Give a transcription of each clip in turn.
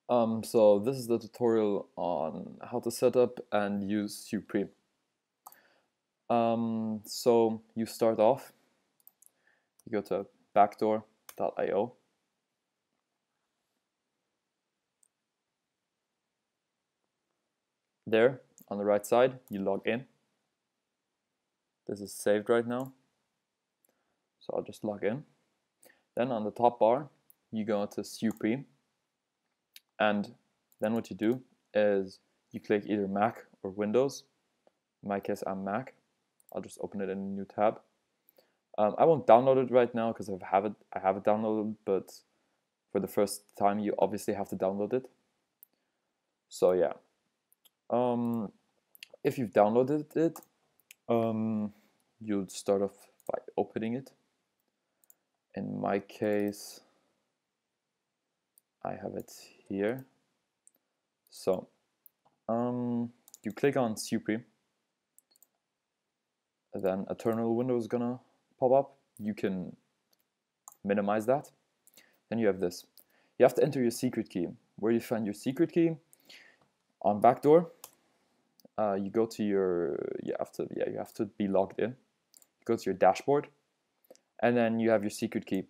So this is the tutorial on how to set up and use Sieupreme. So you start off, you go to backdoor.io. There, on the right side, you log in. This is saved right now, so I'll just log in. Then on the top bar, you go to Sieupreme, and then what you do is you click either Mac or Windows. In my case, I'm Mac. I'll just open it in a new tab. I won't download it right now because I have it downloaded, but for the first time you obviously have to download it. So yeah, if you've downloaded it, you'll start off by opening it. In my case, I have it here. So you click on Sieupreme, then a terminal window is gonna pop up. You can minimize that. Then you have this. You have to enter your secret key. Where do you find your secret key? On backdoor, you go to you have to be logged in. You go to your dashboard, and then you have your secret key.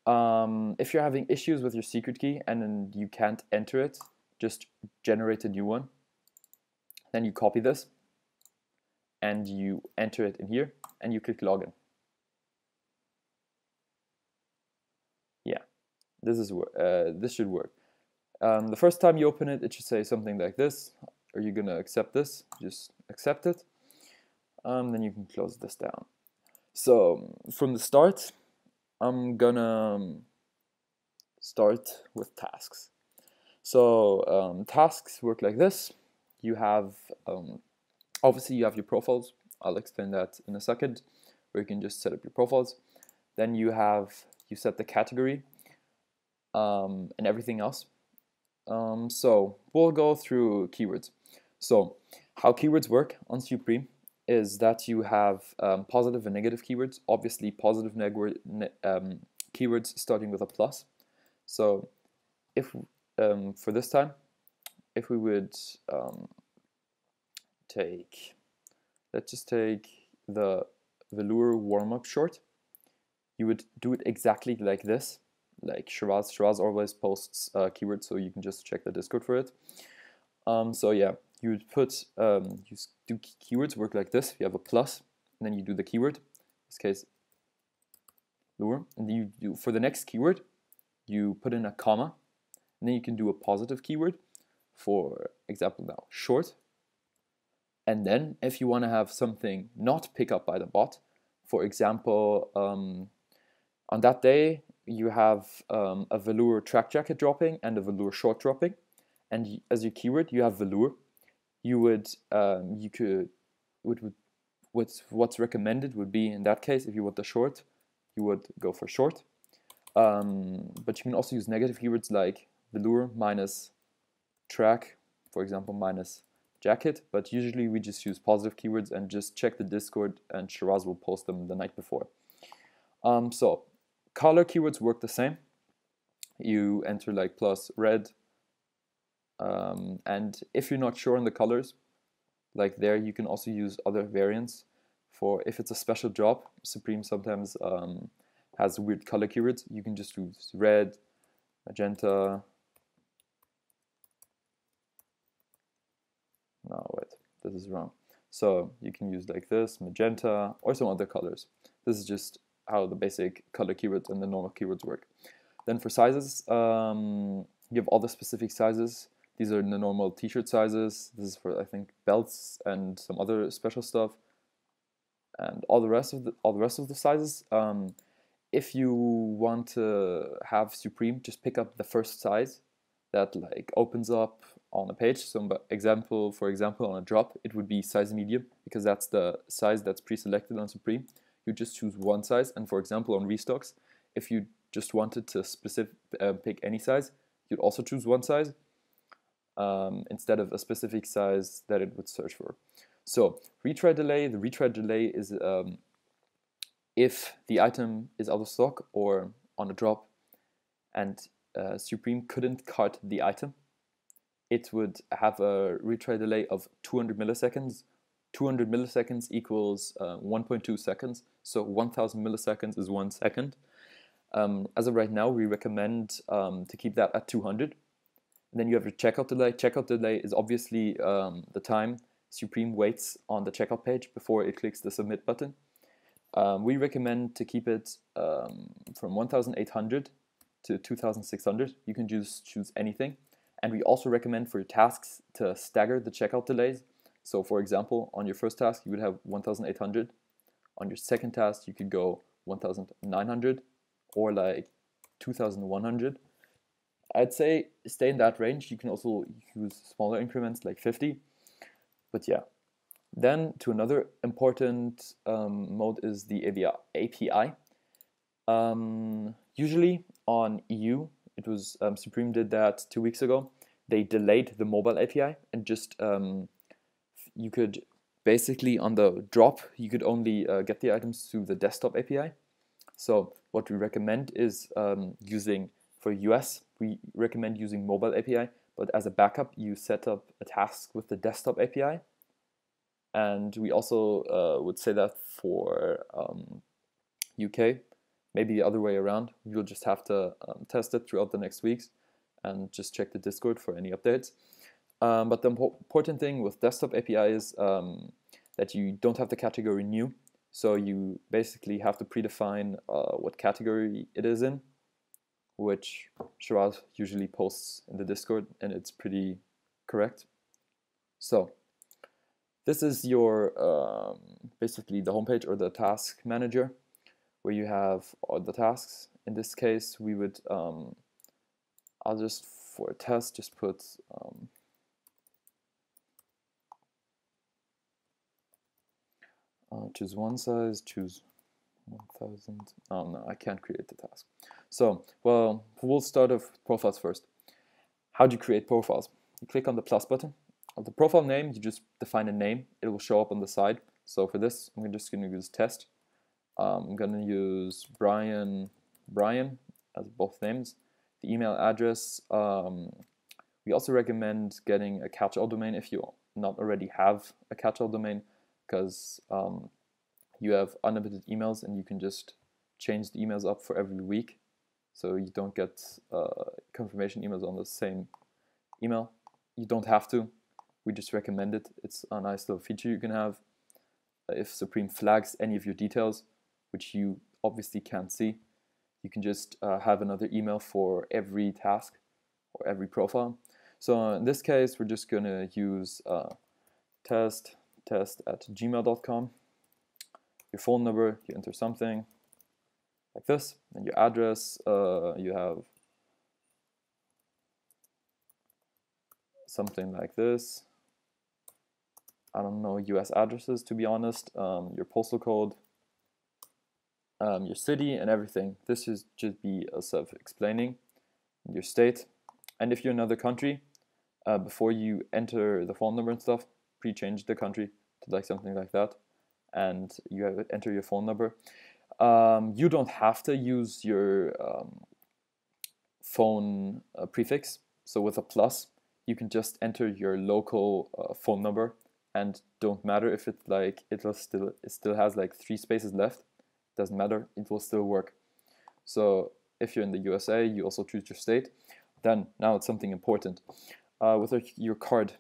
If you're having issues with your secret key and then you can't enter it, just generate a new one. Then you copy this, and you enter it in here, and you click login. Yeah, this should work. The first time you open it, it should say something like this. Are you gonna accept this? Just accept it. Then you can close this down. So from the start, I'm gonna start with tasks. So tasks work like this. You have obviously you have your profiles. I'll explain that in a second, where you can just set up your profiles. Then you set the category and everything else. So we'll go through keywords. So how keywords work on Sieupreme is that you have positive and negative keywords. Obviously, positive keywords starting with a plus. So if for this time, if we would let's just take the velour warm-up short, you would do it exactly like this. Like Shiraz always posts keywords, so you can just check the Discord for it. So yeah, you would put you do keywords work like this. You have a plus, and then you do the keyword. In this case, lure, and then you do for the next keyword, you put in a comma, and then you can do a positive keyword. For example, now short. And then if you want to have something not pick up by the bot, for example, on that day you have a velour track jacket dropping and a velour short dropping, and as your keyword you have velour. What's recommended would be, in that case, if you want the short, you would go for short. But you can also use negative keywords like velour minus track, for example, minus jacket, but usually we just use positive keywords and just check the Discord, and Shiraz will post them the night before. So color keywords work the same. You enter like plus red, and if you're not sure on the colors, like there, you can also use other variants. For if it's a special job, Sieupreme sometimes has weird color keywords. You can just use red, magenta. No, wait, this is wrong. So you can use like this, magenta, or some other colors. This is just how the basic color keywords and the normal keywords work. Then for sizes, you have all the specific sizes. These are the normal t-shirt sizes. This is for, I think, belts and some other special stuff. And all the rest of the sizes. If you want to have Sieupreme, just pick up the first size that like opens up on a page. So for example, on a drop, it would be size medium, because that's the size that's pre-selected on Sieupreme. You just choose one size, and for example, on restocks, if you just wanted to pick any size, you'd also choose one size instead of a specific size that it would search for. So retry delay. The retry delay is if the item is out of stock or on a drop, and Sieupreme couldn't cart the item, it would have a retry delay of 200 milliseconds. 200 milliseconds equals 1.2 seconds, so 1000 milliseconds is 1 second. As of right now, we recommend to keep that at 200. And then you have your checkout delay. Checkout delay is obviously the time Sieupreme waits on the checkout page before it clicks the submit button. We recommend to keep it from 1800 to 2600. You can just choose anything. And we also recommend for your tasks to stagger the checkout delays. So for example, on your first task, you would have 1800. On your second task, you could go 1900 or like 2100. I'd say stay in that range. You can also use smaller increments like 50. But yeah. Then to another important mode is the API. Usually on EU, it was Sieupreme did that 2 weeks ago. They delayed the mobile API and just you could basically on the drop you could only get the items through the desktop API. So what we recommend is using for US we recommend using mobile API, but as a backup you set up a task with the desktop API. And we also would say that for UK, maybe the other way around. You'll just have to test it throughout the next weeks and just check the Discord for any updates. But the important thing with desktop API is that you don't have the category new. So you basically have to predefine what category it is in, which Shiraz usually posts in the Discord, and it's pretty correct. So this is your basically the homepage or the task manager, where you have all the tasks. In this case, we would I'll just for a test just put choose one size, choose 1000. Oh no, I can't create the task. So well, we'll start with profiles first. How do you create profiles? You click on the plus button. Of the profile name, you just define a name. It will show up on the side. So for this, I'm just going to use test. I'm going to use Brian as both names. The email address, we also recommend getting a catch-all domain if you not already have a catch-all domain, because you have unlimited emails and you can just change the emails up for every week. So you don't get confirmation emails on the same email. You don't have to. We just recommend it. It's a nice little feature you can have. If Sieupreme flags any of your details, which you obviously can't see, you can just have another email for every task or every profile. So in this case, we're just going to use test@gmail.com. Your phone number, you enter something like this, and your address, you have something like this. I don't know US addresses, to be honest. Your postal code, your city, and everything. This is just be self-explaining. Your state, and if you're in another country, before you enter the phone number and stuff, pre-change the country to like something like that, and you have enter your phone number. You don't have to use your phone prefix. So with a plus, you can just enter your local phone number. And don't matter if it still has like 3 spaces left. Doesn't matter, it will still work. So if you're in the USA, you also choose your state. Then now it's something important. With your card,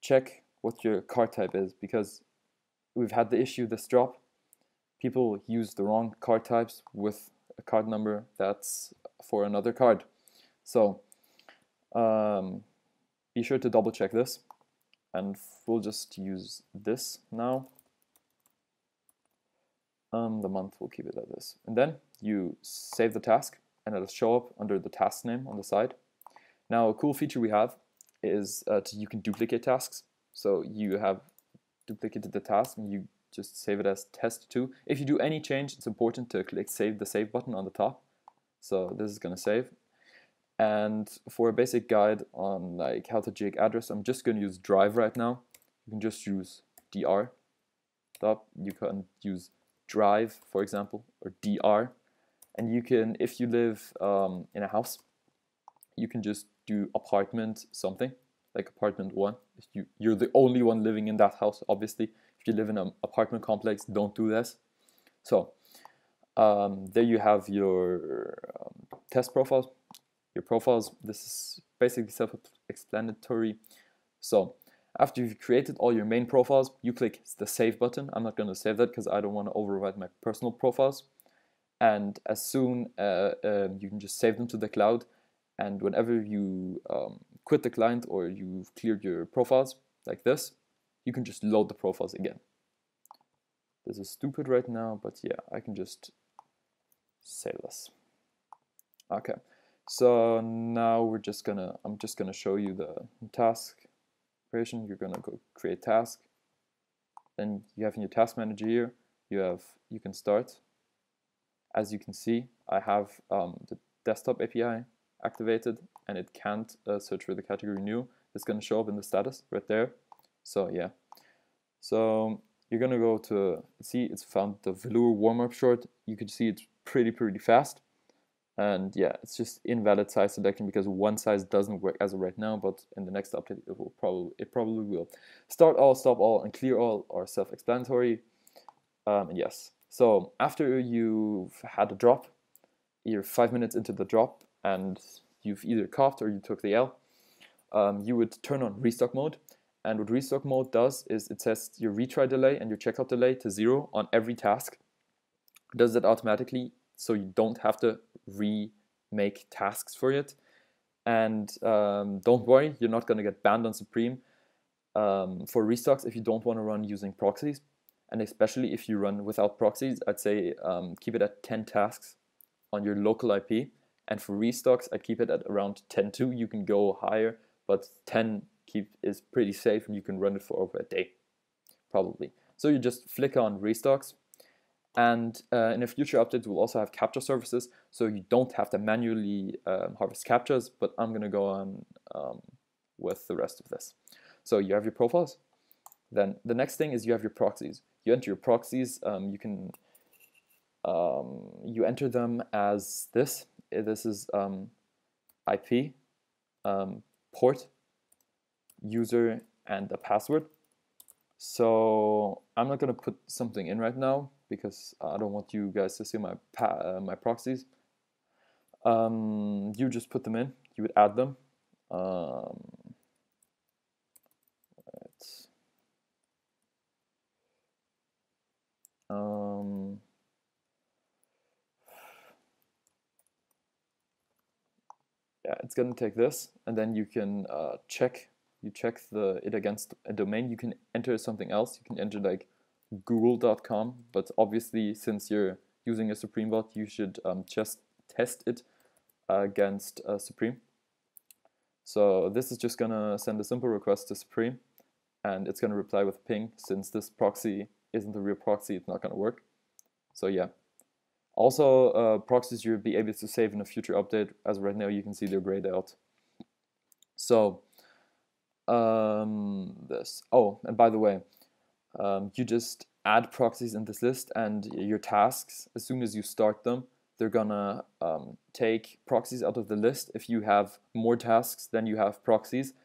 check what your card type is, because we've had the issue this drop. People use the wrong card types with a card number that's for another card. So be sure to double check this. And we'll just use this now. The month, we'll keep it like this. And then you save the task, and it'll show up under the task name on the side. Now, a cool feature we have is you can duplicate tasks. So you have duplicated the task, and you just save it as test2. If you do any change, it's important to click the save button on the top. So this is going to save. And for a basic guide on like how to jig address, I'm just going to use drive right now. You can just use dr. You can use drive, for example, or dr. And you can, if you live in a house, you can just do apartment something, like apartment 1. If you're the only one living in that house, obviously. If you live in an apartment complex, don't do this. So there you have your test profiles, your profiles. This is basically self-explanatory. So after you've created all your main profiles, you click the save button. I'm not going to save that because I don't want to overwrite my personal profiles. And as soon you can just save them to the cloud, and whenever you quit the client or you've cleared your profiles like this, you can just load the profiles again. This is stupid right now, but yeah, I can just save this. Okay, so now I'm just gonna show you the task creation. You're gonna go create task. Then you have in your task manager here, you can start. As you can see, I have the desktop API activated, and it can't search for the category new. It's going to show up in the status right there. So yeah, so you're going to go to see it's found the velour warm-up short. You can see it's pretty fast, and yeah, it's just invalid size selection because one size doesn't work as of right now, but in the next update it probably will. Start all, stop all, and clear all are self-explanatory. And yes, so after you've had a drop, you're 5 minutes into the drop, and you've either coughed or you took the L, you would turn on restock mode. And what restock mode does is it sets your retry delay and your checkout delay to 0 on every task. It does that automatically, so you don't have to remake tasks for it. And don't worry, you're not going to get banned on Sieupreme for restocks if you don't want to run using proxies. And especially if you run without proxies, I'd say keep it at 10 tasks on your local IP. And for restocks, I keep it at around 10 too. You can go higher, but 10 is pretty safe, and you can run it for over a day, probably. So you just flick on restocks, and in a future update, we'll also have captcha services, so you don't have to manually harvest captchas, but I'm gonna go on with the rest of this. So you have your profiles. Then the next thing is you have your proxies. You enter your proxies. You enter them as this. This is IP, port, user, and a password. So I'm not gonna put something in right now because I don't want you guys to see my proxies. You just put them in. You would add them. Yeah, it's gonna take this, and then you can check it against a domain. You can enter something else. You can enter like google.com, but obviously since you're using a Sieupreme bot, you should just test it against Sieupreme. So this is just gonna send a simple request to Sieupreme, and it's gonna reply with ping. Since this proxy isn't a real proxy, it's not gonna work. So yeah. Also, proxies you'll be able to save in a future update. As right now, you can see they're grayed out. So, this. Oh, and by the way, you just add proxies in this list, and your tasks, as soon as you start them, they're gonna take proxies out of the list. If you have more tasks than you have proxies,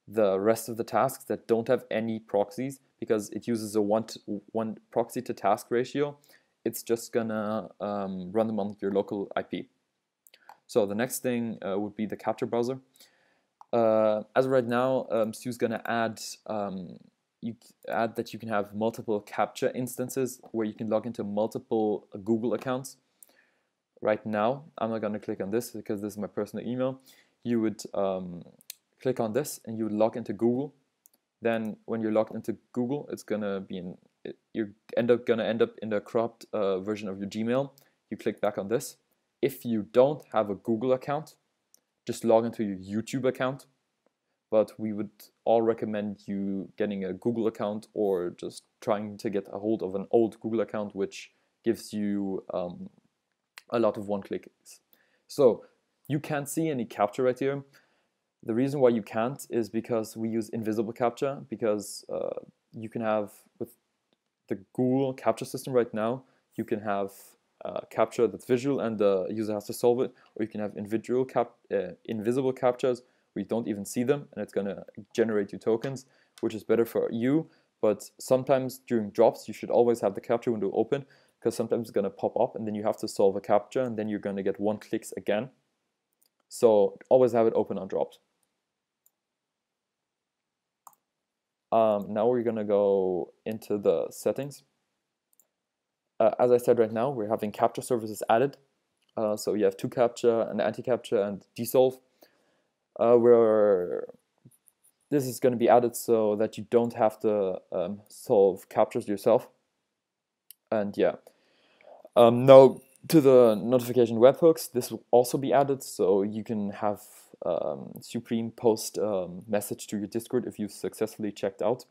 the rest of the tasks that don't have any proxies, because it uses a one proxy to task ratio, it's just gonna run them on your local IP. So the next thing would be the captcha browser. As of right now, Stu's gonna add that you can have multiple captcha instances where you can log into multiple Google accounts. Right now, I'm not gonna click on this because this is my personal email. You would click on this and you would log into Google. Then when you're logged into Google, it's gonna be you're gonna end up in the cropped version of your Gmail. You click back on this. If you don't have a Google account, just log into your YouTube account. But we would all recommend you getting a Google account or just trying to get a hold of an old Google account, which gives you a lot of one-clicks. So you can't see any captcha right here. The reason why you can't is because we use invisible captcha, because you can have, with the Google captcha system right now, you can have captcha that's visual and the user has to solve it, or you can have invisible captchas where you don't even see them and it's going to generate you tokens, which is better for you. But sometimes during drops, you should always have the captcha window open, because sometimes it's going to pop up and then you have to solve a captcha and then you're going to get 1 clicks again. So always have it open on drops. Now we're going to go into the settings. As I said, right now we're having captcha services added. So you have toCAPTCHA and anti-captcha and desolve. Where this is going to be added so that you don't have to solve captchas yourself. And yeah, now to the notification webhooks, this will also be added, so you can have Sieupreme post message to your Discord if you've successfully checked out.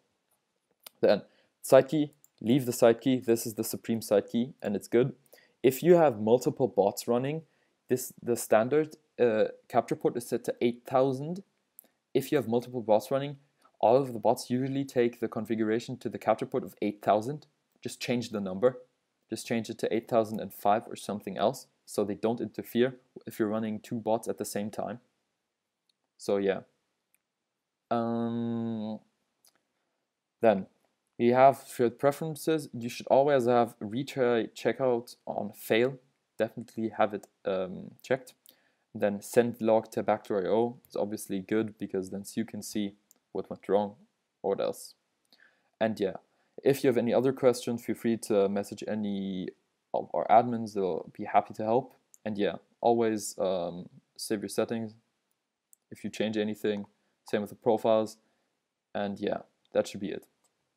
Then side key, leave the side key. This is the Sieupreme side key, and it's good. If you have multiple bots running, the standard captcha port is set to 8,000. If you have multiple bots running, all of the bots usually take the configuration to the captcha port of 8,000. Just change the number. Just change it to 8005 or something else, so they don't interfere if you're running 2 bots at the same time. So yeah. Then you have shared preferences. You should always have retry checkout on fail. Definitely have it checked. Then send log to back.io is obviously good, because then you can see what went wrong or what else. And yeah, if you have any other questions, feel free to message any of our admins. They'll be happy to help. And yeah, always save your settings if you change anything. Same with the profiles. And yeah, that should be it.